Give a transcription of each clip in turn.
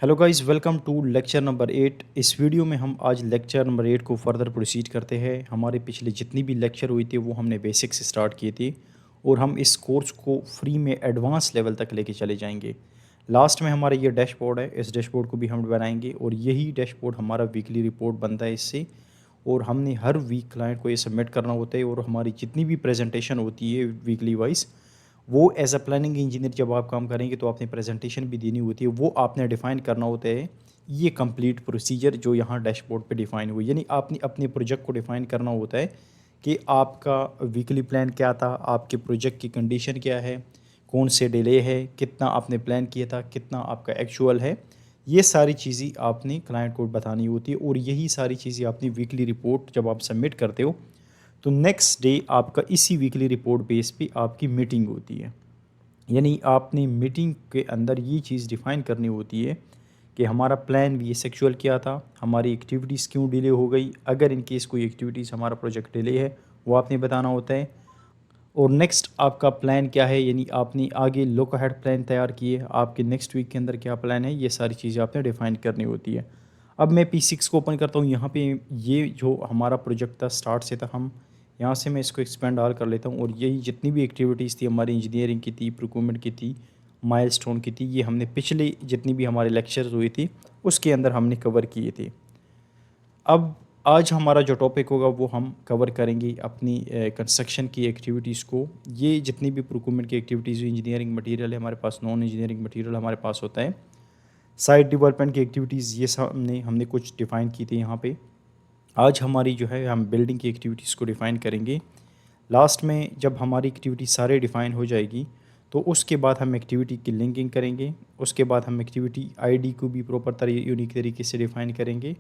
Hello guys, welcome to lecture number 8। इस video में हम आज लेक्चर नंबर 8 को फर्दर प्रोसीड करते हैं। हमारे पिछले जितनी भी लेक्चर हुई थी वो हमने बेसिक से स्टार्ट किए थे और हम इस कोर्स को फ्री में एडवांस लेवल तक लेके चले जाएंगे। लास्ट में हमारा ये डैशबोर्ड है, इस डैशबोर्ड को भी हम बनाएंगे और यही डैशबोर्ड हमारा वीकली रिपोर्ट बनता है इससे। और हमने हर वीक क्लाइंट को ये सबमिट करना होता है और हमारी जितनी भी प्रेजेंटेशन होती है वीकली वाइज, वो एज अ प्लानिंग इंजीनियर जब आप काम करेंगे तो आपने प्रेजेंटेशन भी देनी होती है, वो आपने डिफ़ाइन करना होता है। ये कंप्लीट प्रोसीजर जो यहाँ डैशबोर्ड पे डिफ़ाइन हुई, यानी आपने अपने प्रोजेक्ट को डिफ़ाइन करना होता है कि आपका वीकली प्लान क्या था, आपके प्रोजेक्ट की कंडीशन क्या है, कौन से डिले है, कितना आपने प्लान किया था, कितना आपका एक्चुअल है। ये सारी चीज़ें आपने क्लाइंट को बतानी होती है और यही सारी चीज़ें अपनी वीकली रिपोर्ट जब आप सबमिट करते हो तो नेक्स्ट डे आपका इसी वीकली रिपोर्ट बेस पे आपकी मीटिंग होती है। यानी आपने मीटिंग के अंदर ये चीज़ डिफ़ाइन करनी होती है कि हमारा प्लान ये सेक्चुअल क्या था, हमारी एक्टिविटीज़ क्यों डिले हो गई, अगर इन केस कोई एक्टिविटीज़ हमारा प्रोजेक्ट डिले है वो आपने बताना होता है। और नेक्स्ट आपका प्लान क्या है, यानी आपने आगे लुक अहेड प्लान तैयार किए, आपके नेक्स्ट वीक के अंदर क्या प्लान है, ये सारी चीज़ें आपने डिफ़ाइन करनी होती है। अब मैं P6 को ओपन करता हूँ। यहाँ पे ये जो हमारा प्रोजेक्ट था स्टार्ट से था, हम यहाँ से मैं इसको एक्सपेंड आल कर लेता हूँ और यही जितनी भी एक्टिविटीज़ थी हमारी इंजीनियरिंग की थी, प्रोक्योरमेंट की थी, माइलस्टोन की थी, ये हमने पिछले जितनी भी हमारे लेक्चर्स हुई थी उसके अंदर हमने कवर किए थे। अब आज हमारा जो टॉपिक होगा वो हम कवर करेंगे अपनी कंस्ट्रक्शन की एक्टिविटीज़ को। ये जितनी भी प्रोक्योरमेंट की एक्टिविटीज़, इंजीनियरिंग मटेरियल है हमारे पास, नॉन इंजीनियरिंग मटेरियल हमारे पास होता है, साइट डेवलपमेंट की एक्टिविटीज़, ये सब हमने कुछ डिफ़ाइन की थी यहाँ पे। आज हमारी जो है हम बिल्डिंग की एक्टिविटीज़ को डिफ़ाइन करेंगे। लास्ट में जब हमारी एक्टिविटी सारे डिफ़ाइन हो जाएगी तो उसके बाद हम एक्टिविटी की लिंकिंग करेंगे। उसके बाद हम एक्टिविटी आईडी को भी प्रॉपर यूनिक तरीके से डिफ़ाइन करेंगे।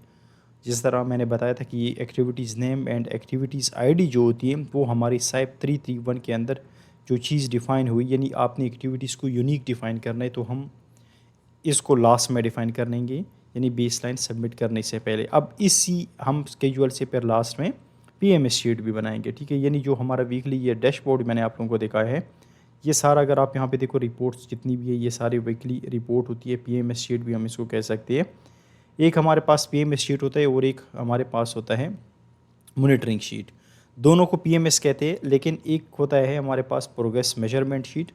जिस तरह मैंने बताया था कि ये activities name and activities ID जो होती है वो हमारी साइप 331 के अंदर जो चीज़ डिफ़ाइन हुई, यानी आपने एक्टिविटीज़ को यूनिक डिफ़ाइन करना है तो हम इसको लास्ट में डिफ़ाइन कर लेंगे, यानी बेसलाइन सबमिट करने से पहले। अब इसी हम स्केजुअल से फिर लास्ट में पीएमएस शीट भी बनाएंगे, ठीक है। यानी जो हमारा वीकली ये डैशबोर्ड मैंने आप लोगों को दिखाया है, ये सारा अगर आप यहाँ पे देखो रिपोर्ट्स जितनी भी है ये सारी वीकली रिपोर्ट होती है। पीएमएस शीट भी हम इसको कह सकते हैं। एक हमारे पास पीएमएस शीट होता है और एक हमारे पास होता है मॉनिटरिंग शीट। दोनों को पीएमएस कहते हैं, लेकिन एक होता है हमारे पास प्रोग्रेस मेजरमेंट शीट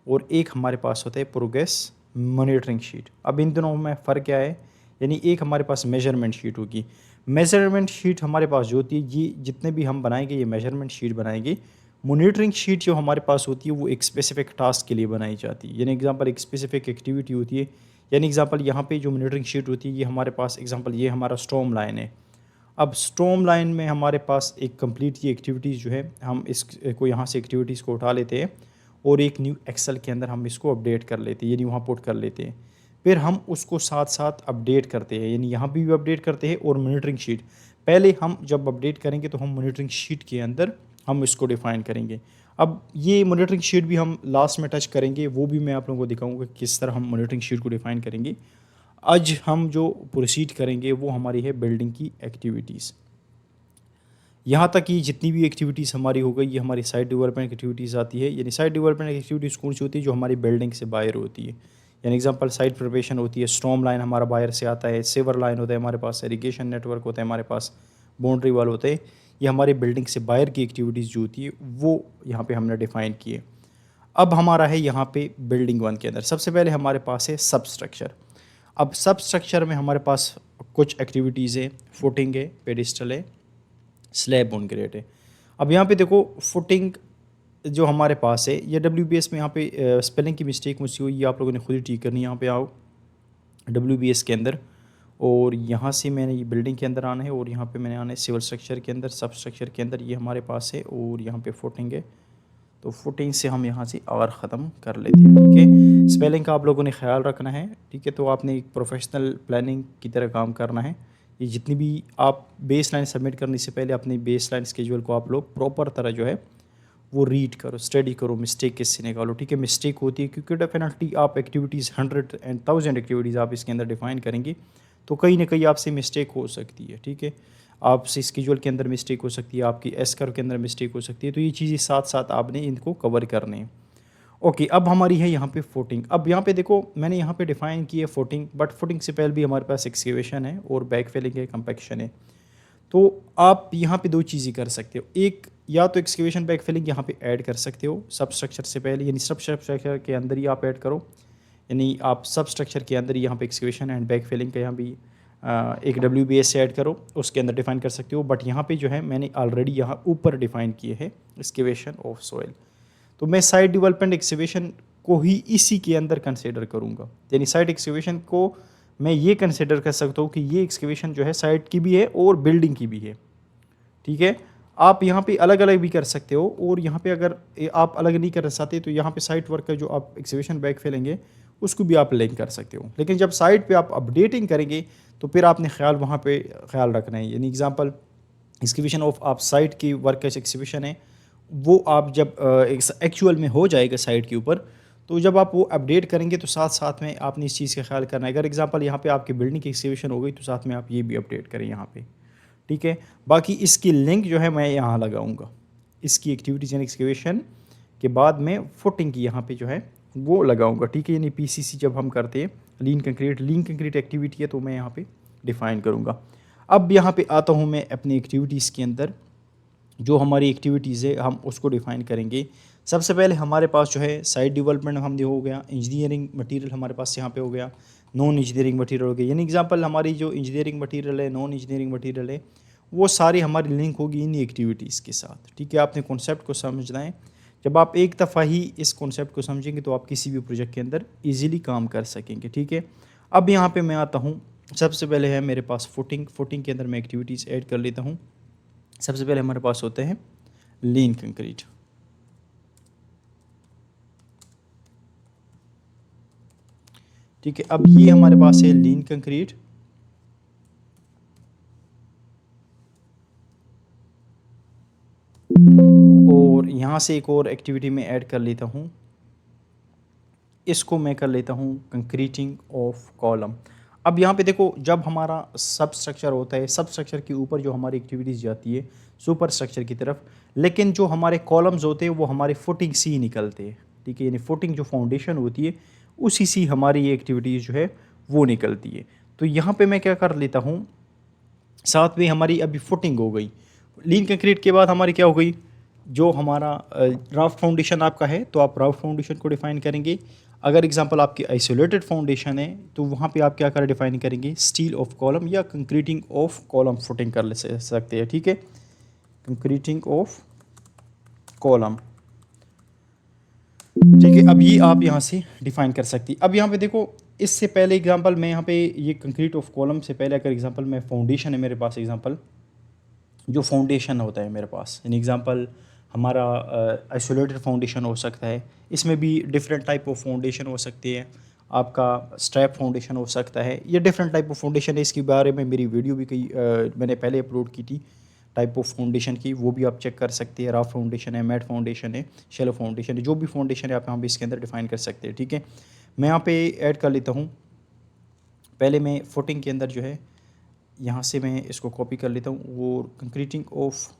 और एक हमारे पास होता है प्रोग्रेस मॉनिटरिंग शीट। अब इन दोनों में फ़र्क क्या है, यानी एक हमारे पास मेजरमेंट शीट होगी। मेजरमेंट शीट हमारे पास जो होती है, ये जितने भी हम बनाएंगे ये मेजरमेंट शीट बनाएंगे। मॉनिटरिंग शीट जो हमारे पास होती है वो एक स्पेसिफिक टास्क के लिए बनाई जाती है, यानी एग्जांपल एक स्पेसिफिक एक्टिविटी होती है। यानी एग्जांपल यहाँ पे जो मॉनिटरिंग शीट होती है ये हमारे पास एग्जांपल ये हमारा स्टॉर्म लाइन है। अब स्टॉर्म लाइन में हमारे पास एक कंप्लीट ये एक्टिविटीज़ जो है हम इसको यहाँ से एक्टिविटीज़ को उठा लेते हैं और एक न्यू एक्सेल के अंदर हम इसको अपडेट कर लेते हैं, यानी वहाँ पुट कर लेते हैं। फिर हम उसको साथ साथ अपडेट करते हैं, यानी यहाँ भी अपडेट करते हैं। और मॉनिटरिंग शीट पहले हम जब अपडेट करेंगे तो हम मॉनिटरिंग शीट के अंदर हम इसको डिफ़ाइन करेंगे। अब ये मॉनिटरिंग शीट भी हम लास्ट में टच करेंगे, वो भी मैं आप लोगों को दिखाऊंगा किस तरह हम मॉनिटरिंग शीट को डिफ़ाइन करेंगे। आज हम जो प्रोसीड करेंगे वो हमारी है बिल्डिंग की एक्टिविटीज़। यहाँ तक कि जितनी भी एक्टिविटीज़ हमारी हो गई ये हमारी साइट डेवलपमेंट एक्टिविटीज़ आती है। यानी साइट डेवलपमेंट एक्टिविटीज़ कौन सी होती है, जो हमारी बिल्डिंग से बाहर होती है। यानी एग्जांपल साइट प्रिपरेशन होती है, स्टॉर्म लाइन हमारा बाहर से आता है, सेवर लाइन होता है हमारे पास, इरिगेशन नेटवर्क होता है हमारे पास, बाउंड्री वाल होते हैं। ये हमारी बिल्डिंग से बाहर की एक्टिविटीज़ जो होती है वो यहाँ पर हमने डिफ़ाइन की है। अब हमारा है यहाँ पे बिल्डिंग 1 के अंदर सबसे पहले हमारे पास है सब स्ट्रक्चर। अब सब स्ट्रक्चर में हमारे पास कुछ एक्टिविटीज़ है, फुटिंग है, पेडिस्टल है, स्लैब ऑन ग्रेड है। अब यहाँ पे देखो फुटिंग जो हमारे पास है ये WBS में यहाँ पे स्पेलिंग की मिस्टेक मुझसे हुई, ये आप लोगों ने खुद ही ठीक करनी है। यहाँ पे आओ WBS के अंदर और यहाँ से मैंने ये बिल्डिंग के अंदर आना है और यहाँ पे मैंने आना है सिविल स्ट्रक्चर के अंदर, सब स्ट्रक्चर के अंदर ये हमारे पास है और यहाँ पे फुटिंग है। तो फुटिंग से हम यहाँ से आर ख़त्म कर लेते हैं, ठीक है। स्पेलिंग का आप लोगों ने ख्याल रखना है, ठीक है। तो आपने एक प्रोफेशनल प्लानिंग की तरह काम करना है। ये जितनी भी आप बेस लाइन सबमिट करने से पहले अपनी बेस लाइन स्केजुअल को आप लोग प्रॉपर तरह जो है वो रीड करो, स्टडी करो, मिस्टेक किससे निकालो, ठीक है। मिस्टेक होती है क्योंकि डेफिनेटली आप एक्टिविटीज़ 100 एंड 1000 एक्टिविटीज़ आप इसके अंदर डिफ़ाइन करेंगे तो कहीं ना कहीं आपसे मिस्टेक हो सकती है, ठीक है। आपसे स्केजुअल के अंदर मिस्टेक हो सकती है, आपकी एस कर्व के अंदर मिस्टेक हो सकती है। तो ये चीज़ें साथ साथ आपने इनको कवर करने हैं। ओके, अब हमारी है यहाँ पे फुटिंग। अब यहाँ पे देखो मैंने यहाँ पे डिफ़ाइन की है फुटिंग, बट फुटिंग से पहले भी हमारे पास एक्सकेवेशन है और बैक फिलिंग है, कंपैक्शन है। तो आप यहाँ पे 2 चीज़ें कर सकते हो। एक, या तो एक्सकेवेशन बैक फिलिंग यहाँ पे ऐड कर सकते हो सबस्ट्रक्चर से पहले, यानी सबस्ट्रक्चर के अंदर ही आप ऐड करो। यानी आप सबस्ट्रक्चर के अंदर ही यहाँ पे एक्सकेवेशन एंड बैक फिलिंग का यहाँ भी एक WBS से ऐड करो, उसके अंदर डिफ़ाइन कर सकते हो। बट यहाँ पे जो है मैंने ऑलरेडी यहाँ ऊपर डिफ़ाइन किए हैं एक्सकेवेशन ऑफ सॉइल। तो मैं साइड डेवलपमेंट एक्सकेवेशन को ही इसी के अंदर कंसिडर करूँगा। यानी साइड एक्सकेवेशन को मैं ये कंसिडर कर सकता हूँ कि ये एक्सकेवेशन जो है साइड की भी है और बिल्डिंग की भी है। ठीक है, आप यहाँ पे अलग अलग भी कर सकते हो, और यहाँ पे अगर आप अलग नहीं कर चाहते तो यहाँ पे साइट वर्क का जो आप एक्सकेवेशन बैक फैलेंगे उसको भी आप लिंक कर सकते हो। लेकिन जब साइट पे आप अपडेटिंग करेंगे तो फिर आपने ख्याल वहाँ पे ख्याल रखना है। यानी एग्जांपल एक्सकेवेशन ऑफ आप साइट की वर्क का एक्सकेवेशन है, वो आप जब एक्चुअल में हो जाएगा साइट के ऊपर, तो जब आप वो अपडेट करेंगे तो साथ साथ में आपने इस चीज़ का ख्याल करना है। अगर एग्जांपल यहाँ पे आपकी बिल्डिंग की एक्सकेवेशन हो गई तो साथ में आप ये भी अपडेट करें यहाँ पे। ठीक है, बाकी इसकी लिंक जो है मैं यहाँ लगाऊंगा, इसकी एक्टिविटीज़ एंड एक्सकेवेशन के बाद में फुटिंग की यहाँ पे जो है वो लगाऊंगा। ठीक है, यानी PCC जब हम करते हैं लीन कंक्रीट एक्टिविटी है तो मैं यहाँ पे डिफ़ाइन करूँगा। अब यहाँ पे आता हूँ मैं अपनी एक्टिविटीज़ के अंदर, जो हमारी एक्टिविटीज़ है हम उसको डिफ़ाइन करेंगे। सबसे पहले हमारे पास जो है साइट डेवलपमेंट हम हो गया, इंजीनियरिंग मटेरियल हमारे पास यहाँ पे हो गया, नॉन इंजीनियरिंग मटेरियल हो गया। यानी एग्जांपल हमारी जो इंजीनियरिंग मटेरियल है, नॉन इंजीनियरिंग मटेरियल है, वो सारी हमारी लिंक होगी इन एक्टिविटीज़ के साथ। ठीक है, आपने कॉन्सेप्ट को समझना है। जब आप एक दफ़ा ही इस कॉन्सेप्ट को समझेंगे तो आप किसी भी प्रोजेक्ट के अंदर ईजिली काम कर सकेंगे। ठीक है, अब यहाँ पे मैं आता हूँ, सबसे पहले है मेरे पास फुटिंग के अंदर मैं एक्टिविटीज़ ऐड कर लेता हूँ। सबसे पहले हमारे पास होते हैं लीन कंक्रीट। ठीक है, अब ये हमारे पास है लीन कंक्रीट। और यहाँ से एक और एक्टिविटी में ऐड कर लेता हूँ, इसको मैं कर लेता हूँ कंक्रीटिंग ऑफ कॉलम। अब यहाँ पे देखो, जब हमारा सब स्ट्रक्चर होता है, सब स्ट्रक्चर के ऊपर जो हमारी एक्टिविटीज़ जाती है सुपर स्ट्रक्चर की तरफ, लेकिन जो हमारे कॉलम्स होते हैं वो हमारे फुटिंग से ही निकलते हैं। ठीक है, यानी फुटिंग जो फाउंडेशन होती है उसी से हमारी ये एक्टिविटीज़ जो है वो निकलती है। तो यहाँ पे मैं क्या कर लेता हूँ, साथ में हमारी अभी फुटिंग हो गई, लीन कंक्रीट के बाद हमारी क्या हो गई, जो हमारा राफ्ट फाउंडेशन आपका है तो आप राफ्ट फाउंडेशन को डिफ़ाइन करेंगे। अगर एग्जांपल आपकी आइसोलेटेड फाउंडेशन है तो वहाँ पे आप क्या कर डिफ़ाइन करेंगे, स्टील ऑफ कॉलम या कंक्रीटिंग ऑफ कॉलम फुटिंग कर सकते हैं। ठीक है, कंक्रीटिंग ऑफ कॉलम। ठीक है, अब ये आप यहाँ से डिफ़ाइन कर सकती। अब यहाँ पे देखो, इससे पहले एग्जांपल मैं यहाँ पे ये कंक्रीट ऑफ कॉलम से पहले अगर एग्जांपल मैं फाउंडेशन है मेरे पास, एग्जांपल जो फाउंडेशन होता है मेरे पास, यानी एग्जांपल हमारा आइसोलेटेड फाउंडेशन हो सकता है, इसमें भी डिफरेंट टाइप ऑफ फाउंडेशन हो सकती है। आपका स्ट्रैप फाउंडेशन हो सकता है, ये डिफरेंट टाइप ऑफ फाउंडेशन है। इसके बारे में मेरी वीडियो भी कई मैंने पहले अपलोड की थी टाइप ऑफ फाउंडेशन की, वो भी आप चेक कर सकते हैं। राफ फाउंडेशन है, मैट फाउंडेशन है, शेलो फाउंडेशन है, जो भी फाउंडेशन है आप यहाँ पे इसके अंदर डिफाइन कर सकते हैं। ठीक है, मैं यहाँ पे ऐड कर लेता हूँ, पहले मैं फुटिंग के अंदर जो है यहाँ से मैं इसको कॉपी कर लेता हूँ और कंक्रीटिंग ऑफ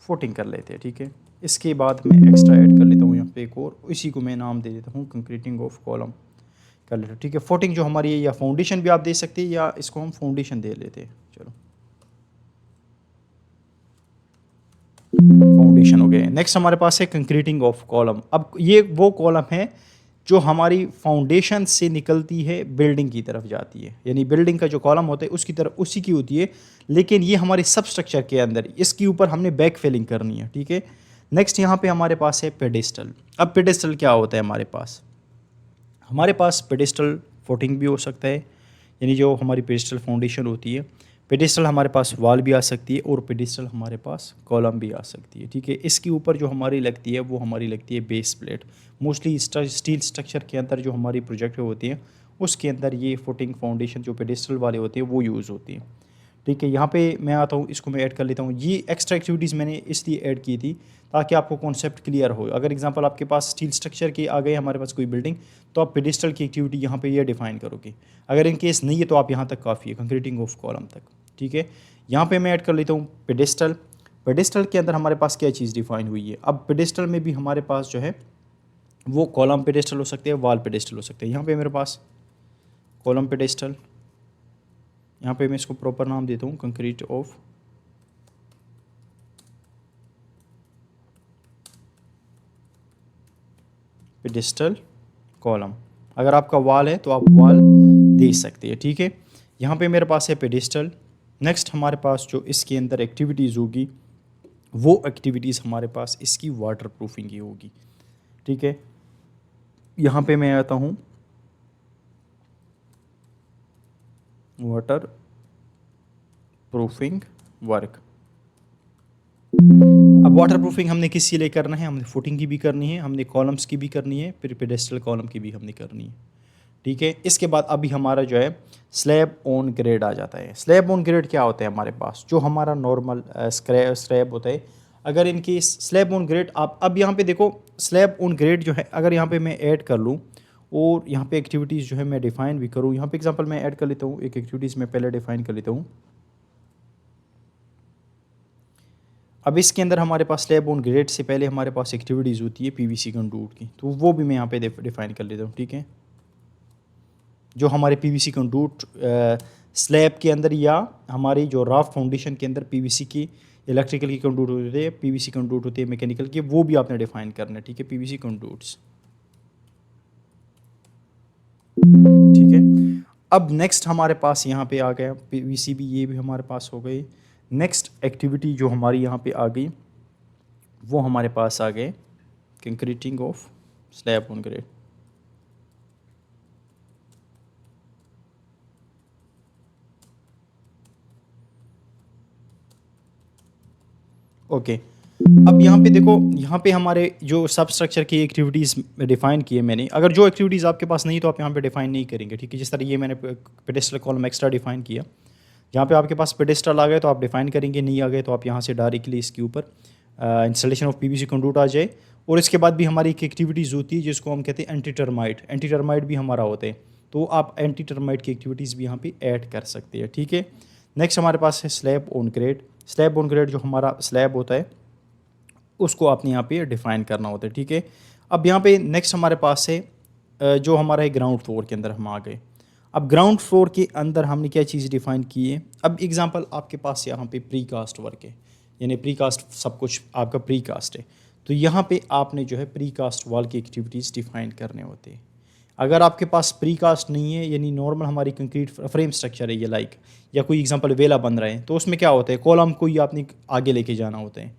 फुटिंग कर लेते हैं। ठीक है, इसके बाद मैं एक्स्ट्रा ऐड कर लेता हूँ यहाँ पे एक और, इसी को मैं नाम दे देता हूँ कंक्रीटिंग ऑफ कॉलम कर लेते हैं। ठीक है, फुटिंग जो हमारी है या फाउंडेशन भी आप दे सकते हैं, या इसको हम फाउंडेशन दे लेते हैं। चलो, फाउंडेशन हो गए। नेक्स्ट हमारे पास है कंक्रीटिंग ऑफ कॉलम। अब ये वो कॉलम है जो हमारी फाउंडेशन से निकलती है बिल्डिंग की तरफ जाती है, यानी बिल्डिंग का जो कॉलम होता है उसकी तरफ उसी की होती है, लेकिन ये हमारे सब स्ट्रक्चर के अंदर इसके ऊपर हमने बैक फिलिंग करनी है। ठीक है, नेक्स्ट यहाँ पे हमारे पास है पेडेस्टल। अब पेडेस्टल क्या होता है हमारे पास पेडेस्टल फुटिंग भी हो सकता है, यानी जो हमारी पेडेस्टल फाउंडेशन होती है, पेडेस्टल हमारे पास वॉल भी आ सकती है और पेडेस्टल हमारे पास कॉलम भी आ सकती है। ठीक है, इसके ऊपर जो हमारी लगती है वो हमारी लगती है base plate. Mostly steel structure के अंदर जो हमारी प्रोजेक्ट होती हैं उसके अंदर ये फुटिंग फाउंडेशन जो पेडेस्टल वाले होते हैं वो यूज़ होती हैं। ठीक है, यहाँ पे मैं आता हूँ, इसको मैं ऐड कर लेता हूँ। ये एक्स्ट्रा एक्टिविटीज़ मैंने इसलिए ऐड की थी ताकि आपको कॉन्सेप्ट क्लियर हो। अगर एग्जांपल आपके पास स्टील स्ट्रक्चर के आ गए हमारे पास कोई बिल्डिंग, तो आप पेडेस्टल की एक्टिविटी यहाँ पे ये डिफाइन करोगे। अगर इन केस नहीं है तो आप यहाँ तक काफ़ी है, कंक्रीटिंग ऑफ कॉलम तक। ठीक है, यहाँ पे मैं ऐड कर लेता हूँ पेडेस्टल। पेडेस्टल के अंदर हमारे पास क्या चीज़ डिफाइन हुई है। अब पेडेस्टल में भी हमारे पास जो है वो कॉलम पेडेस्टल हो सकते हैं, वॉल पेडेस्टल हो सकते हैं। यहाँ पे मेरे पास कॉलम पेडेस्टल, यहाँ पे मैं इसको प्रॉपर नाम देता हूँ कंक्रीट ऑफ पेडेस्टल कॉलम। अगर आपका वॉल है तो आप वॉल दे सकते हैं, ठीक है। यहाँ पे मेरे पास है पेडेस्टल। नेक्स्ट हमारे पास जो इसके अंदर एक्टिविटीज़ होगी वो एक्टिविटीज़ हमारे पास इसकी वाटर प्रूफिंग की होगी, ठीक है। यहाँ पे मैं आता हूँ वाटर प्रूफिंग वर्क। अब वाटर प्रूफिंग हमने किसके लिए करना है, हमने फुटिंग की भी करनी है, हमने कॉलम्स की भी करनी है, फिर पेडेस्टल कॉलम की भी हमने करनी है, ठीक है। इसके बाद अभी हमारा जो है स्लैब ऑन ग्रेड आ जाता है। स्लैब ऑन ग्रेड क्या होता है हमारे पास, जो हमारा नॉर्मल स्लैब होता है, अगर इनकी स्लैब ऑन ग्रेड आप अब यहाँ पे देखो, स्लैब ऑन ग्रेड जो है अगर यहाँ पे मैं ऐड कर लूँ और यहाँ पे एक्टिविटीज़ जो है मैं डिफ़ाइन भी करूँ, यहाँ पे एग्जांपल मैं ऐड कर लेता हूँ, एक एक्टिविटीज़ मैं पहले डिफ़ाइन कर लेता हूँ। अब इसके अंदर हमारे पास स्लैब ऑन ग्रेड से पहले हमारे पास एक्टिविटीज़ होती है पीवीसी कंडूट की, तो वो भी मैं यहाँ पे डिफ़ाइन कर लेता हूँ, ठीक है। जो हमारे पीवीसी कंडूट स्लैब के अंदर या हमारी जो राफ्ट फाउंडेशन के अंदर पीवीसी की इलेक्ट्रिकल की कंडूट होते हैं, पीवीसी कंडूट होते हैं मैकेनिकल की, वो भी आपने डिफाइन करना है, ठीक है, पीवीसी कंडूट्स, ठीक है। अब नेक्स्ट हमारे पास यहाँ पे आ गया पीवीसी भी, ये भी हमारे पास हो गई। नेक्स्ट एक्टिविटी जो हमारी यहाँ पे आ गई वो हमारे पास आ गए concreting of slab on grade. Okay, अब यहाँ पे देखो, यहाँ पे हमारे जो सब स्ट्रक्चर की एक्टिविटीज़ डिफ़ाइन की है मैंने। अगर जो एक्टिविटीज़ आपके पास नहीं तो आप यहाँ पे डिफ़ाइन नहीं करेंगे, ठीक है। जिस तरह ये मैंने पेडेस्टल कॉलम एक्स्ट्रा डिफ़ाइन किया, यहाँ पे आपके पास पेडेस्टल आ गए तो आप डिफ़ाइन करेंगे, नहीं आ गए तो आप यहाँ से डायरेक्टली इसके ऊपर इंस्टॉलेशन ऑफ पीवीसी कंडूट आ जाए। और इसके बाद भी हमारी एक एक्टिविटीज़ होती है जिसको हम कहते हैं एंटी टर्माइट। एंटी टर्माइट भी हमारा होते हैं, तो आप एंटी टर्माइट की एक्टिविटीज़ भी यहाँ पे ऐड कर सकते हैं, ठीक है। नेक्स्ट हमारे पास है slab on grade. Slab on grade जो हमारा स्लैब होता है उसको आपने यहाँ पे डिफ़ाइन करना होता है, ठीक है। अब यहाँ पे नेक्स्ट हमारे पास है जो हमारा है ग्राउंड फ्लोर के अंदर हम आ गए। अब ग्राउंड फ्लोर के अंदर हमने क्या चीज़ डिफ़ाइन की है। अब एग्जांपल आपके पास यहाँ पे प्री कास्ट वर्क है, यानी प्री कास्ट सब कुछ आपका प्री कास्ट है, तो यहाँ पे आपने जो है प्री कास्ट वॉल की एक्टिविटीज़ डिफ़ाइन करने होते हैं। अगर आपके पास प्री कास्ट नहीं है, यानी नॉर्मल हमारी कंक्रीट फ्रेम स्ट्रक्चर है ये लाइक, या कोई एग्जांपल वेला बन रहा है, तो उसमें क्या होता है, कॉलम को ही आपने आगे लेके जाना होता है।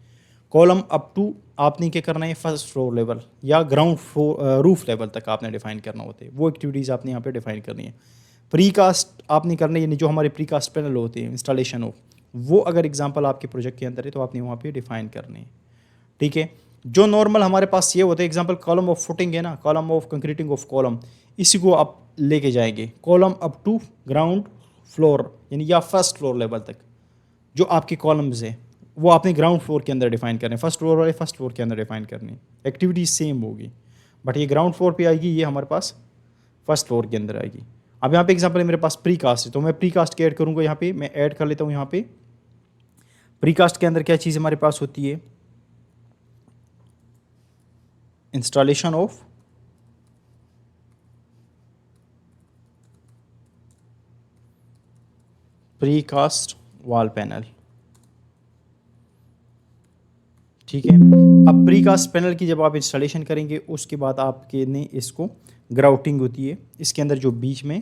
कॉलम अप टू आपने क्या करना है, फर्स्ट फ्लोर लेवल या ग्राउंड फ्लोर रूफ लेवल तक आपने डिफाइन करना होता है। वो एक्टिविटीज़ आपने यहाँ पे डिफाइन करनी है। प्री कास्ट आपने करना है, यानी जो हमारे प्री कास्ट पैनल होते हैं इंस्टॉलेशन हो, वो अगर एग्जांपल आपके प्रोजेक्ट के अंदर है तो आपने वहाँ पे डिफाइन करने हैं, ठीक है। जो नॉर्मल हमारे पास ये होता है एग्जांपल कॉलम ऑफ फुटिंग है ना, column of concreting of column, इसी को आप लेके जाएंगे column up to ground floor, यानी या फर्स्ट फ्लोर लेवल तक जो आपके कॉलम्स हैं वो आपने ग्राउंड फ्लोर के अंदर डिफाइन करने, फर्स्ट फ्लोर वाले फर्स्ट फ्लोर के अंदर डिफाइन करनी। एक्टिविटी सेम होगी, बट ये ग्राउंड फ्लोर पे आएगी, ये हमारे पास फर्स्ट फ्लोर के अंदर आएगी। अब यहाँ पे एग्जांपल है मेरे पास प्री कास्ट है, तो मैं प्री कास्ट के ऐड करूँगा, यहाँ पे मैं ऐड कर लेता हूँ। यहाँ पे प्री कास्ट के अंदर क्या चीज़ हमारे पास होती है, installation of precast wall panel, ठीक है। अब प्री कास्ट पैनल की जब आप इंस्टॉलेशन करेंगे उसके बाद आपके ने इसको ग्राउटिंग होती है, इसके अंदर जो बीच में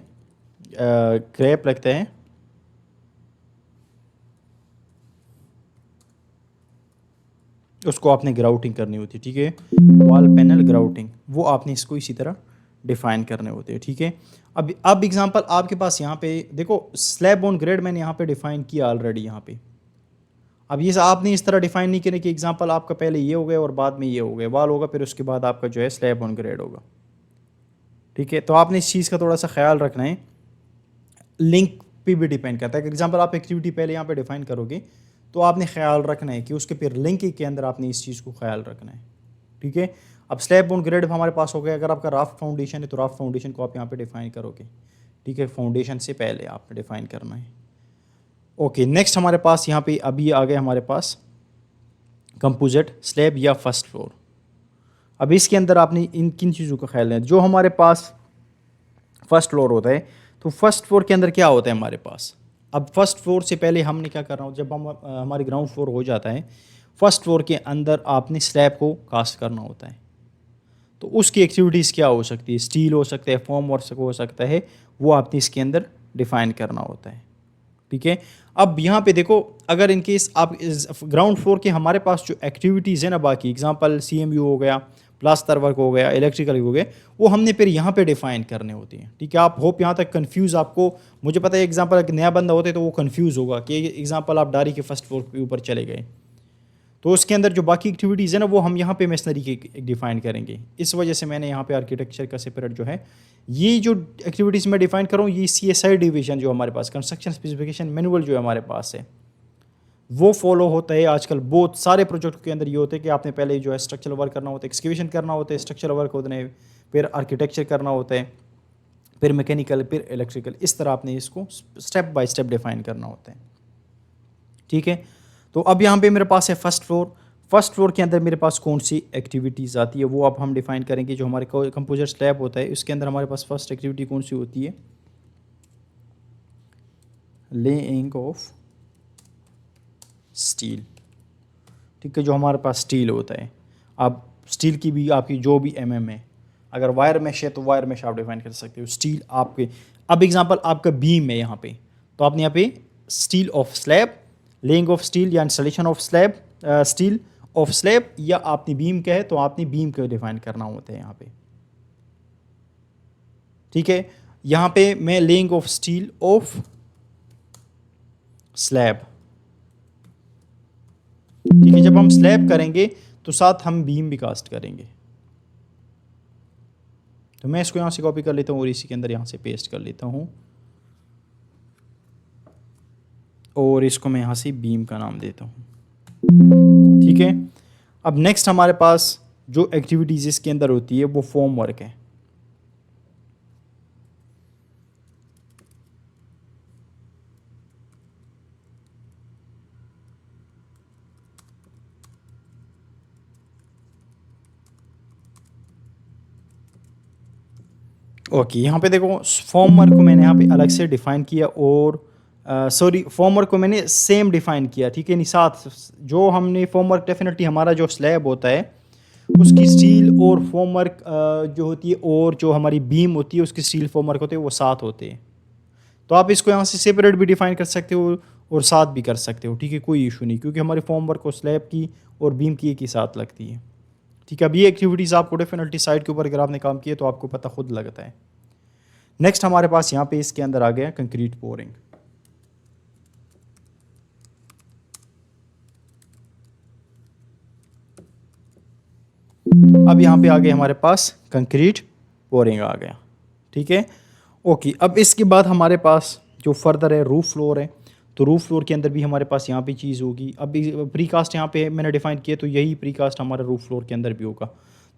क्रैप लगता है उसको आपने ग्राउटिंग करनी होती है, ठीक है। वॉल पैनल ग्राउटिंग वो आपने इसको इसी तरह डिफाइन करने होते हैं, ठीक है। अब एग्जांपल आपके पास यहाँ पे देखो स्लैब ऑन ग्रेड मैंने यहाँ पे डिफाइन किया ऑलरेडी यहाँ पे। अब ये आपने इस तरह डिफाइन नहीं करने कि एग्जांपल आपका पहले ये हो गया और बाद में ये हो गया, वॉल होगा फिर उसके बाद आपका जो है स्लैब ऑन ग्रेड होगा, ठीक है। तो आपने इस चीज़ का थोड़ा सा ख्याल रखना है, लिंक पे भी डिपेंड करता है। एग्जांपल आप एक्टिविटी पहले यहाँ पे डिफाइन करोगे तो आपने ख्याल रखना है कि उसके फिर लिंक के अंदर आपने इस चीज़ को ख्याल रखना है, ठीक है। अब स्लैब ऑन ग्रेड हमारे पास हो गया। अगर आपका राफ्ट फाउंडेशन है तो राफ्ट फाउंडेशन को आप यहाँ पे डिफाइन करोगे, ठीक है, फाउंडेशन से पहले आपने डिफाइन करना है। ओके, नेक्स्ट हमारे पास यहाँ पे अभी आ गए हमारे पास कंपोजिट स्लैब या फर्स्ट फ्लोर। अब इसके अंदर आपने इन किन चीज़ों का ख्याल है। जो हमारे पास फर्स्ट फ्लोर होता है, तो फर्स्ट फ्लोर के अंदर क्या होता है हमारे पास। अब फर्स्ट फ्लोर से पहले हमने क्या कर रहा हूँ, जब हम हमारे ग्राउंड फ्लोर हो जाता है, फर्स्ट फ्लोर के अंदर आपने स्लैब को कास्ट करना होता है। तो उसकी एक्टिविटीज़ क्या हो सकती है, स्टील हो सकता है, फॉर्म वर्क हो सकता है, वो आपने इसके अंदर डिफाइन करना होता है। ठीक है। अब यहाँ पे देखो, अगर इनकेस आप ग्राउंड फ्लोर के हमारे पास जो एक्टिविटीज़ है ना, बाकी एग्जांपल CMU हो गया, प्लास्टर वर्क हो गया, इलेक्ट्रिकल हो गया, वो हमने फिर यहाँ पे डिफाइन करने होती हैं। ठीक है। आप होप यहाँ तक कंफ्यूज, आपको मुझे पता है एग्जांपल एक नया बंदा होता है तो वो कंफ्यूज होगा कि एग्जांपल आप डारी के फर्स्ट फ्लोर के ऊपर चले गए, तो उसके अंदर जो बाकी एक्टिविटीज़ है ना, वो हम यहाँ पे मेसनरी की डिफ़ाइन करेंगे। इस वजह से मैंने यहाँ पे आर्किटेक्चर का सेपरेट जो है, ये जो एक्टिविटीज़ मैं डिफ़ाइन कर रहा हूँ, ये CSI डिवीजन जो हमारे पास कंस्ट्रक्शन स्पेसिफिकेशन मैनुअल जो है हमारे पास है, वो फॉलो होता है आजकल। बहुत सारे प्रोजेक्ट के अंदर ये होता है कि आपने पहले जो है स्ट्रक्चरल वर्क करना होता है, एक्सकेवेशन करना होता है, स्ट्रक्चरल वर्क होते हैं, फिर आर्किटेक्चर करना होता है, फिर मैकेनिकल, फिर इलेक्ट्रिकल। इस तरह आपने इसको स्टेप बाय स्टेप डिफ़ाइन करना होता है। ठीक है। तो अब यहाँ पे मेरे पास है फर्स्ट फ्लोर। फर्स्ट फ्लोर के अंदर मेरे पास कौन सी एक्टिविटीज़ आती है, वो अब हम डिफाइन करेंगे। जो हमारे कंपोजिट स्लैब होता है, उसके अंदर हमारे पास फर्स्ट एक्टिविटी कौन सी होती है, लेइंग ऑफ स्टील। ठीक है। जो हमारे पास स्टील होता है, अब स्टील की भी आपकी जो भी है, अगर वायर मेश है तो वायर मेश आप डिफाइन कर सकते हो। स्टील आपके, अब एग्जांपल आपका बीम है यहाँ पे, तो आपने यहाँ पे steel of slab, laying of steel या installation of slab, steel of slab, या आपने बीम का है तो आपने बीम को डिफाइन करना होता है यहाँ पे। ठीक है। यहाँ पे मैं laying of steel of slab, ठीक है। जब हम स्लैब करेंगे तो साथ हम बीम भी कास्ट करेंगे। तो मैं इसको यहाँ से कॉपी कर लेता हूँ और इसी के अंदर यहाँ से पेस्ट कर लेता हूँ, और इसको मैं यहाँ से बीम का नाम देता हूँ। ठीक है। अब नेक्स्ट हमारे पास जो एक्टिविटीज़ इसके अंदर होती है वो फॉर्म वर्क है। ओके, यहाँ पे देखो फॉर्म वर्क को मैंने यहाँ पे अलग से डिफाइन किया, और सॉरी फॉर्म वर्क को मैंने सेम डिफाइन किया। ठीक है। नहीं, साथ जो हमने फॉर्म वर्क डेफिनेटली हमारा जो स्लैब होता है उसकी स्टील और फॉर्म वर्क जो होती है, और जो हमारी बीम होती है उसकी स्टील फॉर्म वर्क होते हैं, वो साथ होते हैं। तो आप इसको यहाँ से सेपरेट भी डिफाइन कर सकते हो और साथ भी कर सकते हो। ठीक है, कोई इशू नहीं, क्योंकि हमारी फॉर्म वर्क और स्लैब की और बीम की एक ही साथ लगती है। ठीक है। अब ये एक्टिविटीज़ आपको डेफिनेटली साइड के ऊपर अगर आपने काम किया तो आपको पता खुद लगता है। नेक्स्ट हमारे पास यहाँ पे इसके अंदर आ गया कंक्रीट पोरिंग। अब यहाँ पे आ गए हमारे पास कंक्रीट पोरिंग आ गया। ठीक है। ओके, अब इसके बाद हमारे पास जो फर्दर है रूफ फ्लोर है, तो रूफ फ्लोर के अंदर भी हमारे पास यहाँ पे चीज़ होगी। अब प्री कास्ट यहाँ पे मैंने डिफाइन किया, तो यही प्री कास्ट हमारे रूफ फ्लोर के अंदर भी होगा।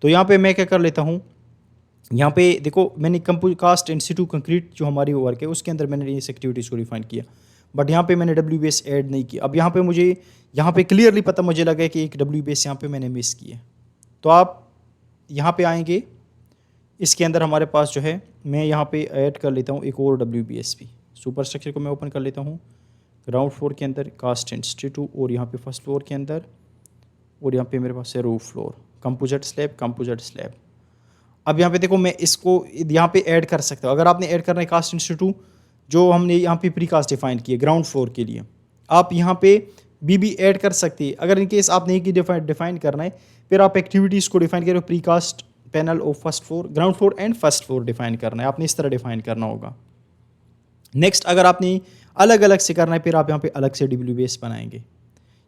तो यहाँ पे मैं क्या कर लेता हूँ, यहाँ पे देखो मैंने कास्ट इन सिटू कंक्रीट जो हमारी वर्क है उसके अंदर मैंने इस एक्टिविटीज़ को डिफाइन किया, बट यहाँ पे मैंने WBS ऐड नहीं किया। अब यहाँ पे मुझे यहाँ पे क्लियरली पता मुझे लगा कि एक WBS यहाँ पे मैंने मिस किया। तो आप यहाँ पे आएंगे, इसके अंदर हमारे पास जो है, मैं यहाँ पे ऐड कर लेता हूँ एक और WBS भी। सुपर स्ट्रक्चर को मैं ओपन कर लेता हूँ, ग्राउंड फ्लोर के अंदर कास्ट इंस्टीट्यूट, और यहाँ पे फर्स्ट फ्लोर के अंदर, और यहाँ पे मेरे पास है roof floor, composite slab, composite slab. अब यहाँ पे देखो मैं इसको यहाँ पे ऐड कर सकता हूँ। अगर आपने ऐड करना है कास्ट इंस्टीट्यूट, जो हमने यहाँ पे प्री कास्ट डिफाइन किए ग्राउंड फ्लोर के लिए, आप यहाँ पे भी ऐड कर सकते हैं। अगर इनकेस आपने एक ही डिफाइन करना है, फिर आप एक्टिविटीज़ को डिफाइन करें, precast panel of first floor, ground floor and first floor define करना है, आपने इस तरह डिफाइन करना होगा। नेक्स्ट अगर आपने अलग अलग से करना है, फिर आप यहाँ पे अलग से WBS बनाएंगे,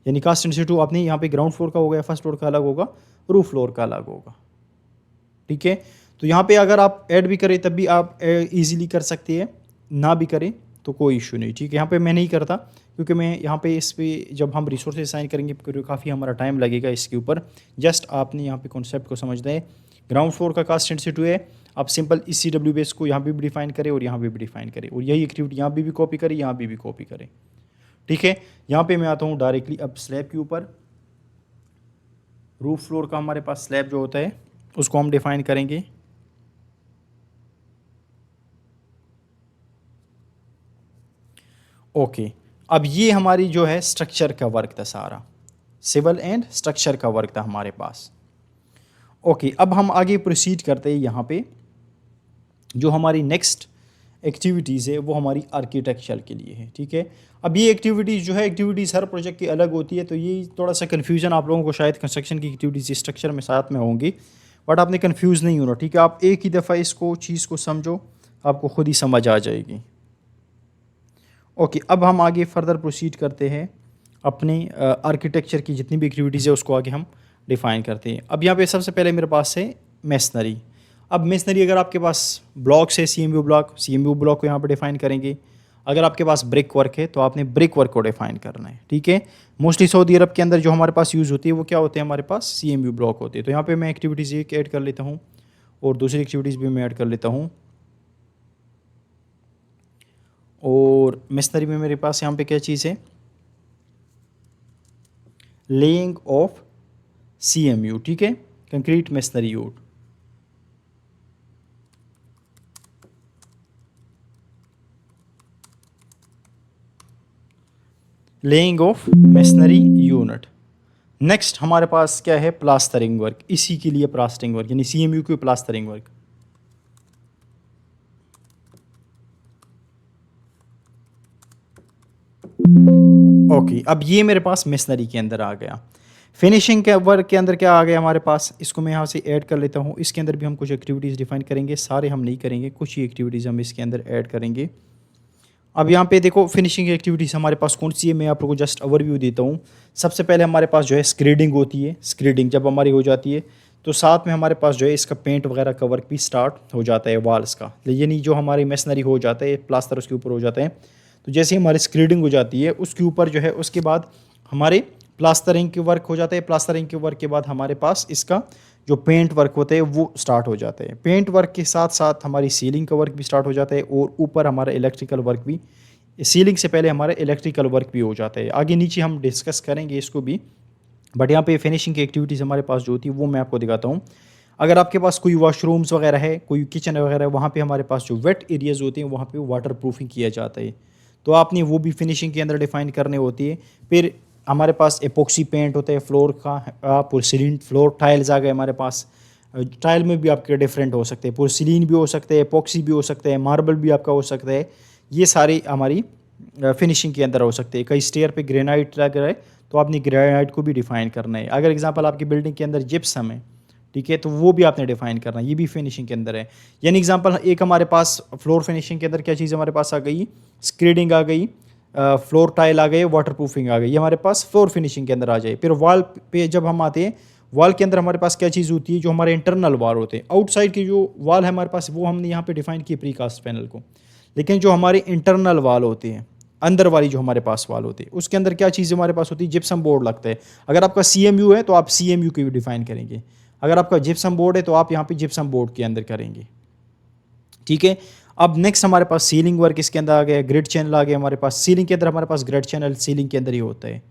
यानी कास्ट इंस्टीट्यूट आपने यहाँ पे ग्राउंड फ्लोर का होगा, फर्स्ट फ्लोर का अलग होगा, रूफ फ्लोर का अलग होगा। ठीक है। तो यहाँ पे अगर आप ऐड भी करें तब भी आप इजीली कर सकते हैं, ना भी करें तो कोई इशू नहीं। ठीक है। यहाँ पे मैं नहीं करता, क्योंकि मैं यहाँ पे इस पर जब हम रिसोर्सेज साइन करेंगे काफ़ी हमारा टाइम लगेगा इसके ऊपर। जस्ट आपने यहाँ पे कॉन्सेप्ट को समझना है। ग्राउंड फ्लोर का कास्ट इंस्टीट्यूट है, आप सिंपल इसी WBS को यहाँ पे भी डिफाइन करें और यहाँ पे भी डिफाइन करें, और यही एक्टिविटी यहाँ भी कॉपी करें, यहाँ भी कॉपी करें। ठीक है। यहाँ पे मैं आता हूँ डायरेक्टली अब स्लैब के ऊपर। रूफ फ्लोर का हमारे पास स्लैब जो होता है उसको हम डिफ़ाइन करेंगे। ओके, अब ये हमारी जो है स्ट्रक्चर का वर्क था सारा, सिविल एंड स्ट्रक्चर का वर्क था हमारे पास। ओके, अब हम आगे प्रोसीड करते हैं। यहाँ पे जो हमारी नेक्स्ट एक्टिविटीज़ है वो हमारी आर्किटेक्चर के लिए है, ठीक है। अब ये एक्टिविटीज़ जो है, एक्टिविटीज़ हर प्रोजेक्ट की अलग होती है, तो ये थोड़ा सा कन्फ्यूजन आप लोगों को शायद कंस्ट्रक्शन की एक्टिविटीज़ स्ट्रक्चर में साथ में होंगी, बट आपने कन्फ्यूज़ नहीं होना, ठीक है। आप एक ही दफ़ा इसको चीज़ को समझो, आपको खुद ही समझ आ जाएगी। ओके, अब हम आगे फर्दर प्रोसीड करते हैं, अपने आर्किटेक्चर की जितनी भी एक्टिविटीज़ है उसको आगे हम डिफ़ाइन करते हैं। अब यहाँ पे सबसे पहले मेरे पास है मेसनरी। अब मेसनरी, अगर आपके पास ब्लॉक्स है, सी एम यू ब्लॉक को यहाँ पे डिफ़ाइन करेंगे। अगर आपके पास ब्रिक वर्क है तो आपने ब्रिक वर्क को डिफ़ाइन करना है, ठीक है। मोस्टली सऊदी अरब के अंदर जो हमारे पास यूज़ होती है वो क्या होते हैं, हमारे पास CMU ब्लॉक होते हैं। तो यहाँ पे मैं एक्टिविटीज़ एक ऐड कर लेता हूँ और दूसरी एक्टिविटीज़ भी मैं ऐड कर लेता हूँ। और मिस्त्री में मेरे पास यहाँ पे क्या चीज़ है, लेइंग ऑफ CMU, ठीक है, concrete masonry unit. Laying of masonry unit. Next हमारे पास क्या है, प्लास्टरिंग वर्क। इसी के लिए प्लास्टरिंग वर्क यानी CMU के प्लास्टरिंग वर्क। ओके, अब ये मेरे पास मेसनरी के अंदर आ गया। फिनिशिंग के वर्क के अंदर क्या आ गया हमारे पास, इसको मैं यहाँ से ऐड कर लेता हूँ। इसके अंदर भी हम कुछ एक्टिविटीज़ डिफाइन करेंगे, सारे हम नहीं करेंगे, कुछ ही एक्टिविटीज़ हम इसके अंदर ऐड करेंगे। अब यहाँ पे देखो फिनिशिंग एक्टिविटीज़ हमारे पास कौन सी है, मैं आप लोगों को जस्ट ओवरव्यू देता हूँ। सबसे पहले हमारे पास जो है स्क्रीडिंग होती है। स्क्रीडिंग जब हमारी हो जाती है तो साथ में हमारे पास जो है इसका पेंट वगैरह का वर्क भी स्टार्ट हो जाता है वॉल्स का, यानी जो हमारी मेसनरी हो जाता है, प्लास्टर उसके ऊपर हो जाता है। तो जैसे ही हमारी स्क्रीडिंग हो जाती है उसके ऊपर जो है उसके बाद हमारे प्लास्टरिंग के वर्क हो जाता है। प्लास्टरिंग के वर्क के बाद हमारे पास इसका जो पेंट वर्क होते हैं वो स्टार्ट हो जाते हैं। पेंट वर्क के साथ साथ हमारी सीलिंग का वर्क भी स्टार्ट हो जाता है और ऊपर हमारा इलेक्ट्रिकल वर्क भी, सीलिंग से पहले हमारा इलेक्ट्रिकल वर्क भी हो जाता है। आगे नीचे हम डिस्कस करेंगे इसको भी, बट यहाँ पे फिनिशिंग की एक्टिविटीज़ हमारे पास जो होती है वो मैं आपको दिखाता हूँ। अगर आपके पास कोई वॉशरूम्स वगैरह है, कोई किचन वगैरह है, वहाँ पे हमारे पास जो वेट एरियाज़ होते हैं वहाँ पे वाटर प्रूफिंग किया जाता है, तो आपने वो भी फिनिशिंग के अंदर डिफाइन करने होती है। फिर हमारे पास एपोक्सी पेंट होता है फ्लोर का, पोर्सिलीन फ्लोर टाइल्स आ गए हमारे पास। टाइल में भी आपके डिफरेंट हो सकते हैं, पोर्सिलीन भी हो सकते हैं, एपोक्सी भी हो सकते हैं, मार्बल भी आपका हो सकता है। ये सारी हमारी फिनिशिंग के अंदर हो सकते हैं। कई स्टेयर पे ग्रेनाइट लग रहा है तो आपने ग्रेनाइट को भी डिफाइन करना है। अगर एग्जांपल आपकी बिल्डिंग के अंदर जिप्सम है, ठीक है, तो वो भी आपने डिफाइन करना है, ये भी फिनिशिंग के अंदर है। यानी एग्जांपल एक हमारे पास फ्लोर फिनिशिंग के अंदर क्या चीज़ हमारे पास आ गई, स्क्रीडिंग आ गई, फ्लोर टाइल आ गई, वाटर प्रूफिंग आ गई, ये हमारे पास फ्लोर फिनिशिंग के अंदर आ जाए। फिर वॉल पे जब हम आते हैं, वॉल के अंदर हमारे पास क्या चीज़ होती है, जो हमारे इंटरनल वॉल होते हैं। आउटसाइड की जो वॉल है हमारे पास वो हमने यहाँ पे डिफाइन की प्रीकास्ट पैनल को, लेकिन जो हमारे इंटरनल वॉल होते हैं, अंदर वाली जो हमारे पास वाल होती है, उसके अंदर क्या चीज़ हमारे पास होती है, जिप्सम बोर्ड लगता है। अगर आपका CMU है तो आप CMU की भी डिफाइन करेंगे, अगर आपका जिप्सम बोर्ड है तो आप यहाँ पे जिप्सम बोर्ड के अंदर करेंगे, ठीक है। अब नेक्स्ट हमारे पास सीलिंग वर्क इसके अंदर आ गया, ग्रिड चैनल आ गया हमारे पास। सीलिंग के अंदर हमारे पास ग्रिड चैनल सीलिंग के अंदर ही होता है।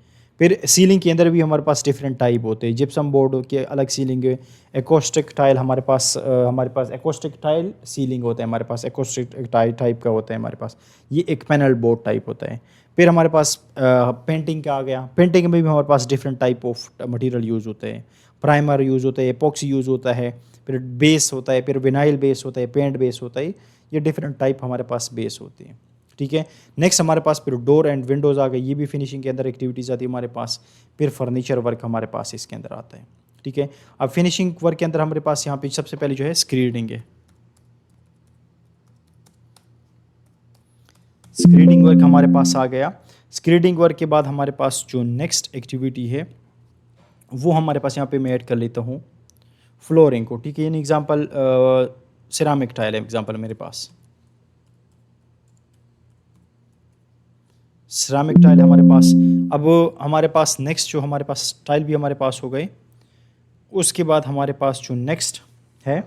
फिर सीलिंग के अंदर भी हमारे पास डिफरेंट टाइप होते हैं, जिप्सम बोर्ड के अलग सीलिंग है, एकोस्टिक टाइल हमारे पास एकोस्टिक टाइल सीलिंग होता है, हमारे पास एकोस्टिक टाइप का होता है हमारे पास, ये एक पैनल बोर्ड टाइप होता है। फिर हमारे पास पेंटिंग का आ गया, पेंटिंग में भी हमारे पास different type of material use होते हैं। प्राइमर यूज़ होता है, एपॉक्सी यूज़ होता है, फिर बेस होता है, फिर विनाइल बेस होता है, पेंट बेस होता है, ये डिफरेंट टाइप हमारे पास बेस होती है, ठीक है। नेक्स्ट हमारे पास फिर डोर एंड विंडोज़ आ गए, ये भी फिनिशिंग के अंदर एक्टिविटीज़ आती है हमारे पास। फिर फर्नीचर वर्क हमारे पास इसके अंदर आता है, ठीक है। अब फिनिशिंग वर्क के अंदर हमारे पास यहाँ पे सबसे पहले जो है स्क्रीडिंग है। स्क्रीडिंग वर्क हमारे पास आ गया। स्क्रीडिंग वर्क के बाद हमारे पास जो नेक्स्ट एक्टिविटी है वो हमारे पास यहाँ पे मैं ऐड कर लेता हूँ फ्लोरिंग को, ठीक है। यानी एग्जांपल सिरामिक टाइल है एग्जांपल मेरे पास, सिरामिक टाइल हमारे पास। अब हमारे पास नेक्स्ट जो हमारे पास टाइल भी हमारे पास हो गए, उसके बाद हमारे पास जो नेक्स्ट है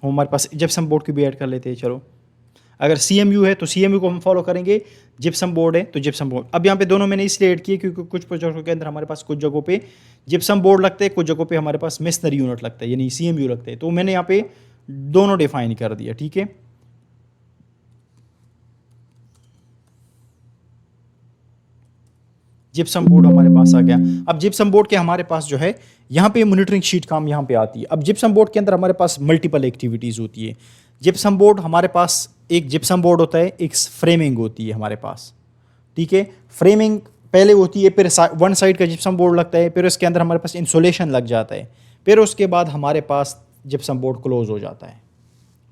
वो हमारे पास जिप्सम बोर्ड की भी ऐड कर लेते हैं, चलो। अगर CMU है तो CMU को हम फॉलो करेंगे, जिप्सम बोर्ड है तो जिप्सम बोर्ड। अब यहाँ पे दोनों मैंने इसलिए ऐड किए क्योंकि कुछ प्रोजेक्टों के अंदर हमारे पास कुछ जगहों पे जिप्सम बोर्ड लगते हैं, कुछ जगहों पे हमारे पास मेसनरी यूनिट लगता है यानी CMU लगते हैं, तो मैंने यहाँ पे दोनों डिफाइन कर दिया। ठीक है, जिप्सम बोर्ड हमारे पास आ गया। अब जिप्सम बोर्ड के हमारे पास जो है यहाँ पे मॉनिटरिंग शीट काम यहाँ पे आती है। अब जिप्सम बोर्ड के अंदर हमारे पास मल्टीपल एक्टिविटीज़ होती है। जिप्सम बोर्ड हमारे पास एक जिप्सम बोर्ड होता है, एक फ्रेमिंग होती है हमारे पास। ठीक है, फ्रेमिंग पहले होती है, फिर वन साइड का जिप्सम बोर्ड लगता है, फिर उसके अंदर हमारे पास इंसुलेशन लग जाता है, फिर उसके बाद हमारे पास जिप्सम बोर्ड क्लोज हो जाता है।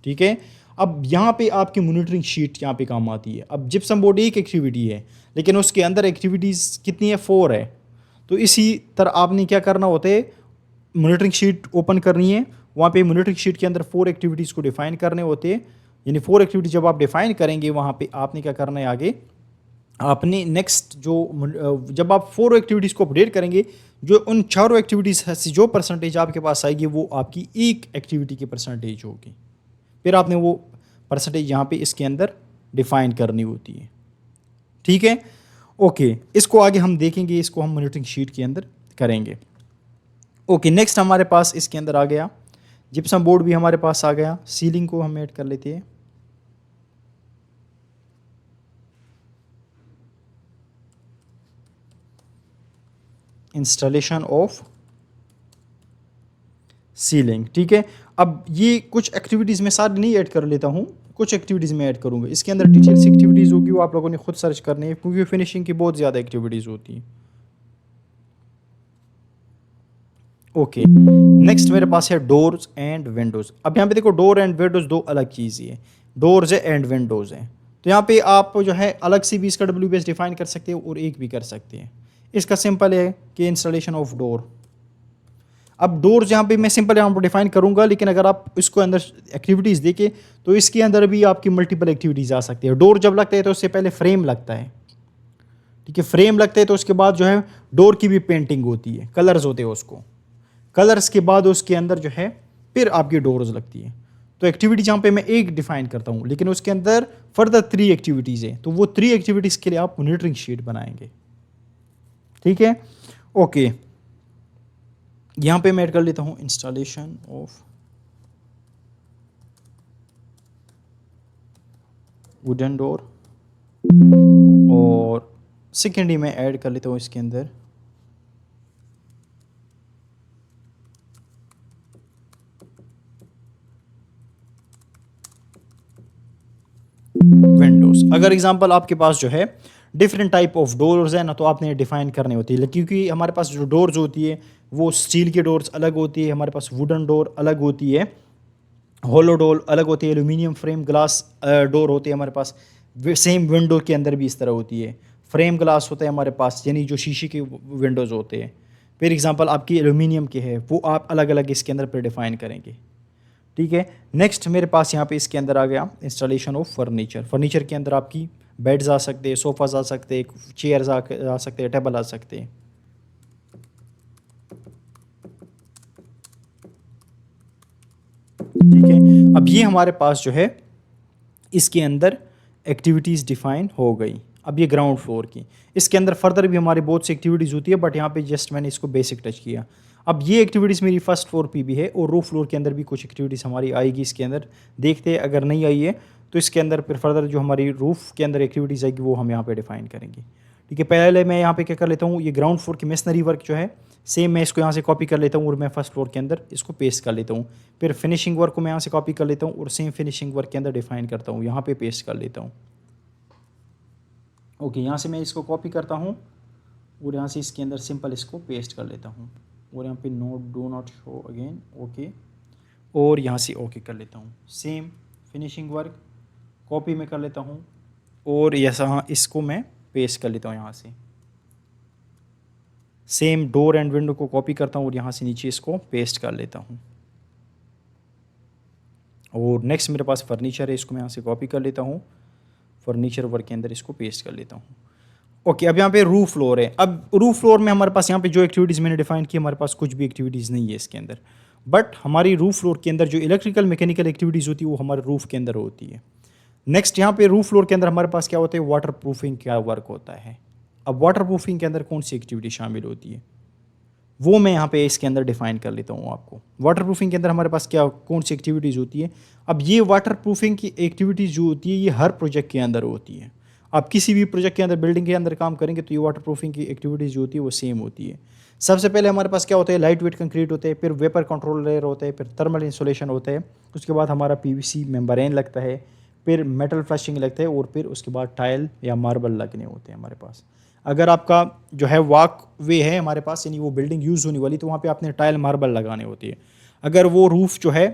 ठीक है, अब यहाँ पे आपकी मॉनिटरिंग शीट यहाँ पे काम आती है। अब जिप्सम बोर्ड एक एक्टिविटी है, लेकिन उसके अंदर एक्टिविटीज़ कितनी है, 4 है। तो इसी तरह आपने क्या करना होता है, मॉनिटरिंग शीट ओपन करनी है, वहाँ पे मॉनिटरिंग शीट के अंदर 4 एक्टिविटीज़ को डिफाइन करने होते हैं। यानी 4 एक्टिविटी जब आप डिफाइन करेंगे, वहाँ पे आपने क्या करना है आगे, आपने नेक्स्ट जब आप 4 एक्टिविटीज़ को अपडेट करेंगे, जो उन 4 एक्टिविटीज़ से जो परसेंटेज आपके पास आएगी वो आपकी एक एक्टिविटी की परसेंटेज होगी। फिर आपने वो परसेंटेज यहाँ पे इसके अंदर डिफाइन करनी होती है। ठीक है, ओके, इसको आगे हम देखेंगे, इसको हम मॉनिटरिंग शीट के अंदर करेंगे। ओके, नेक्स्ट हमारे पास इसके अंदर आ गया जिप्सम बोर्ड भी हमारे पास आ गया। सीलिंग को हम ऐड कर लेते हैं। Installation of ceiling. ठीक है, अब ये कुछ एक्टिविटीज़ में सारी नहीं ऐड कर लेता हूँ, कुछ एक्टिविटीज़ में ऐड करूँगा। इसके अंदर डिटेल्स एक्टिविटीज़ होगी, वो आप लोगों ने खुद सर्च करनी है क्योंकि फिनिशिंग की बहुत ज़्यादा एक्टिविटीज़ होती हैं। ओके, नेक्स्ट मेरे पास है डोर्स एंड विंडोज़। अब यहाँ पे देखो, डोर एंड विंडोज़ दो अलग चीज़ है, डोर्स है एंड विंडोज़ है। तो यहाँ पे आप जो है अलग से भी इसका WBS डिफाइन कर सकते हो और एक भी कर सकते हैं। इसका सिंपल है कि इंस्टॉलेशन ऑफ डोर। अब डोर्स यहाँ पे मैं सिंपल यहाँ पर डिफाइन करूँगा, लेकिन अगर आप इसको अंदर एक्टिविटीज़ देखें तो इसके अंदर भी आपकी मल्टीपल एक्टिविटीज़ आ सकती है। डोर जब लगता है तो उससे पहले फ्रेम लगता है। ठीक है, फ्रेम लगता है तो उसके बाद जो है डोर की भी पेंटिंग होती है, कलर्स होते हैं उसको, कलर्स के बाद उसके अंदर जो है फिर आपकी डोर्स लगती है। तो एक्टिविटी जहाँ पे मैं एक डिफाइन करता हूँ, लेकिन उसके अंदर फर्दर 3 एक्टिविटीज़ है, तो वो 3 एक्टिविटीज़ के लिए आप मॉनिटरिंग शीट बनाएंगे। ठीक है, ओके, यहाँ पे मैं ऐड कर लेता हूँ इंस्टॉलेशन ऑफ वुडन डोर, और सेकेंडली मैं ऐड कर लेता हूँ इसके अंदर विंडोज़। अगर एग्जांपल आपके पास जो है डिफरेंट टाइप ऑफ डोर्स है ना, तो आपने डिफाइन करनी होती है, क्योंकि हमारे पास जो डोर्स होती है वो स्टील की डोर्स अलग होती है, हमारे पास वुडन डोर अलग होती है, होलो डोर अलग होती है, एल्यूमिनियम फ्रेम ग्लास डोर होती है हमारे पास। सेम विंडो के अंदर भी इस तरह होती है, फ्रेम ग्लास होता है हमारे पास, यानी जो शीशे के विंडोज़ होते हैं। फिर एग्जांपल आपकी एल्यूमिनियम के है, वो आप अलग अलग इसके अंदर पर डिफाइन करेंगे। ठीक है, नेक्स्ट मेरे पास यहाँ पे इसके अंदर आ गया इंस्टॉलेशन ऑफ फर्नीचर। फर्नीचर के अंदर आपकी बेड्स आ सकते हैं, सोफ़ाज आ सकते हैं, चेयर्स आ सकते हैं, टेबल आ सकते हैं। ठीक है, अब ये हमारे पास जो है इसके अंदर एक्टिविटीज़ डिफाइन हो गई। अब ये ग्राउंड फ्लोर की, इसके अंदर फर्दर भी हमारी बहुत सी एक्टिविटीज़ होती है, बट यहाँ पे जस्ट मैंने इसको बेसिक टच किया। अब ये एक्टिविटीज़ मेरी फर्स्ट फ्लोर पे भी है, और रूफ फ्लोर के अंदर भी कुछ एक्टिविटीज़ हमारी आएगी इसके अंदर। देखते हैं, अगर नहीं आई है तो इसके अंदर फिर फर्दर जो हमारी रूफ के अंदर एक्टिविटीज़ आएगी वो हम यहाँ पे डिफाइन करेंगे। ठीक है, पहले मैं यहाँ पे क्या कर लेता हूँ, ये ग्राउंड फ्लोर की मेसनरी वर्क जो है सेम मैं इसको यहाँ से कॉपी कर लेता हूँ और मैं फर्स्ट फ्लोर के अंदर इसको पेस्ट कर लेता हूँ। फिर फिनिशिंग वर्क को मैं यहाँ से कॉपी कर लेता हूँ और सेम फिनिशिंग वर्क के अंदर डिफाइन करता हूँ, यहाँ पे पेस्ट कर लेता हूँ। ओके, यहाँ से मैं इसको कॉपी करता हूँ और यहाँ से इसके अंदर सिंपल इसको पेस्ट कर लेता हूँ, और यहाँ पे do not show again, okay, और यहाँ से ओके कर लेता हूँ। सेम फिनिशिंग वर्क कॉपी में कर लेता हूँ और यहाँ इसको मैं पेस्ट कर लेता हूँ। यहाँ से सेम डोर एंड विंडो को कॉपी करता हूँ और यहाँ से नीचे इसको पेस्ट कर लेता हूँ। और नेक्स्ट मेरे पास फर्नीचर है, इसको मैं यहाँ से कॉपी कर लेता हूँ, फर्नीचर वर्क के अंदर इसको पेस्ट कर लेता हूँ। ओके, अब यहाँ पे रूफ फ्लोर है। अब रूफ फ्लोर में हमारे पास यहाँ पे जो एक्टिविटीज़ मैंने डिफाइन की, हमारे पास कुछ भी एक्टिविटीज़ नहीं है इसके अंदर, बट हमारी रूफ फ्लोर के अंदर जो इलेक्ट्रिकल मैकेनिकल एक्टिविटीज़ होती है वो हमारे रूफ के अंदर होती है। नेक्स्ट यहाँ पे रूफ फ्लोर के अंदर हमारे पास क्या होता है, वाटर प्रूफिंग का वर्क होता है। अब वाटर प्रूफिंग के अंदर कौन सी एक्टिविटी शामिल होती है वो मैं यहाँ पे इसके अंदर डिफाइन कर लेता हूँ आपको। वाटर प्रूफिंग के अंदर हमारे पास क्या कौन सी एक्टिविटीज़ होती है। अब ये वाटर प्रूफिंग की एक्टिविटीज़ जो होती है ये हर प्रोजेक्ट के अंदर होती है। आप किसी भी प्रोजेक्ट के अंदर बिल्डिंग के अंदर काम करेंगे तो ये वाटर प्रूफिंग की एक्टिविटीज़ जो होती है वो सेम होती है। सबसे पहले हमारे पास क्या होता है, लाइट वेट कंक्रीट होते हैं, फिर वेपर कंट्रोल लेयर होता है, फिर थर्मल इंसुलेशन होता है, उसके बाद हमारा पीवीसी मेम्ब्रेन लगता है, फिर मेटल फ्लशिंग लगता है, और फिर उसके बाद टाइल या मार्बल लगने होते हैं हमारे पास। अगर आपका जो है वॉक वे है हमारे पास, यानी वो बिल्डिंग यूज़ होने वाली, तो वहाँ पे आपने टाइल मार्बल लगाने होती है। अगर वो रूफ़ जो है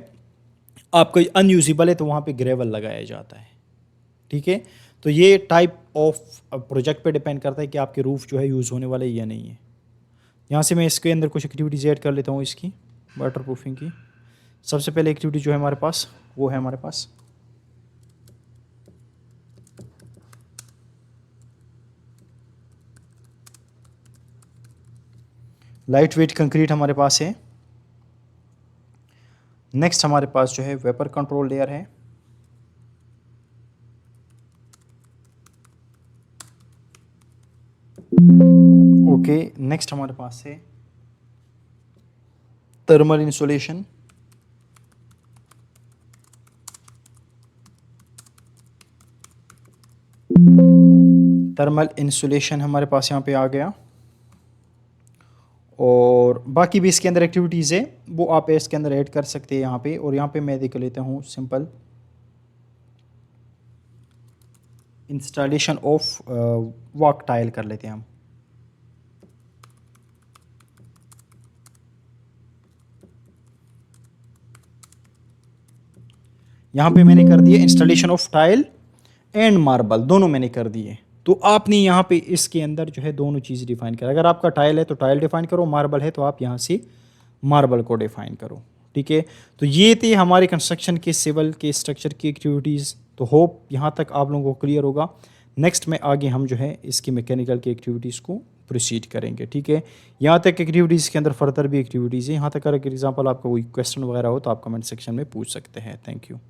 आपका अनयूजेबल है तो वहाँ पे ग्रेवल लगाया जाता है। ठीक है, तो ये टाइप ऑफ प्रोजेक्ट पे डिपेंड करता है कि आपके रूफ़ जो है यूज़ होने वाले या नहीं है। यहाँ से मैं इसके अंदर कुछ एक्टिविटीज़ ऐड कर लेता हूँ इसकी वाटर प्रूफिंग की। सबसे पहले एक्टिविटी जो है हमारे पास वो है हमारे पास लाइट वेट कंक्रीट हमारे पास है। नेक्स्ट हमारे पास जो है वेपर कंट्रोल लेयर है। ओके, नेक्स्ट हमारे पास है थर्मल इंसुलेशन। थर्मल इंसुलेशन हमारे पास यहाँ पे आ गया, और बाकी भी इसके अंदर एक्टिविटीज़ है वो आप इसके अंदर ऐड कर सकते हैं यहाँ पे। और यहाँ पे मैं देख लेता हूँ simple installation of walk tile कर लेते हैं हम। यहाँ पे मैंने कर दिया installation of tile and marble, दोनों मैंने कर दिए। तो आपने यहाँ पे इसके अंदर जो है दोनों चीज़ डिफाइन करा। अगर आपका टाइल है तो टाइल डिफाइन करो, मार्बल है तो आप यहाँ से मार्बल को डिफाइन करो। ठीक है, तो ये थे हमारे कंस्ट्रक्शन के सिविल के स्ट्रक्चर की एक्टिविटीज़। तो होप यहाँ तक आप लोगों को क्लियर होगा। नेक्स्ट में आगे हम जो है इसकी मैकेनिकल की एक्टिविटीज़ को प्रोसीड करेंगे। ठीक है, यहाँ तक एक्टिविटीज़ के अंदर फर्दर भी एक्टिविटीज़ है। यहाँ तक अगर एग्जाम्पल आपका कोई क्वेश्चन वगैरह हो तो आप कमेंट सेक्शन में पूछ सकते हैं। Thank you.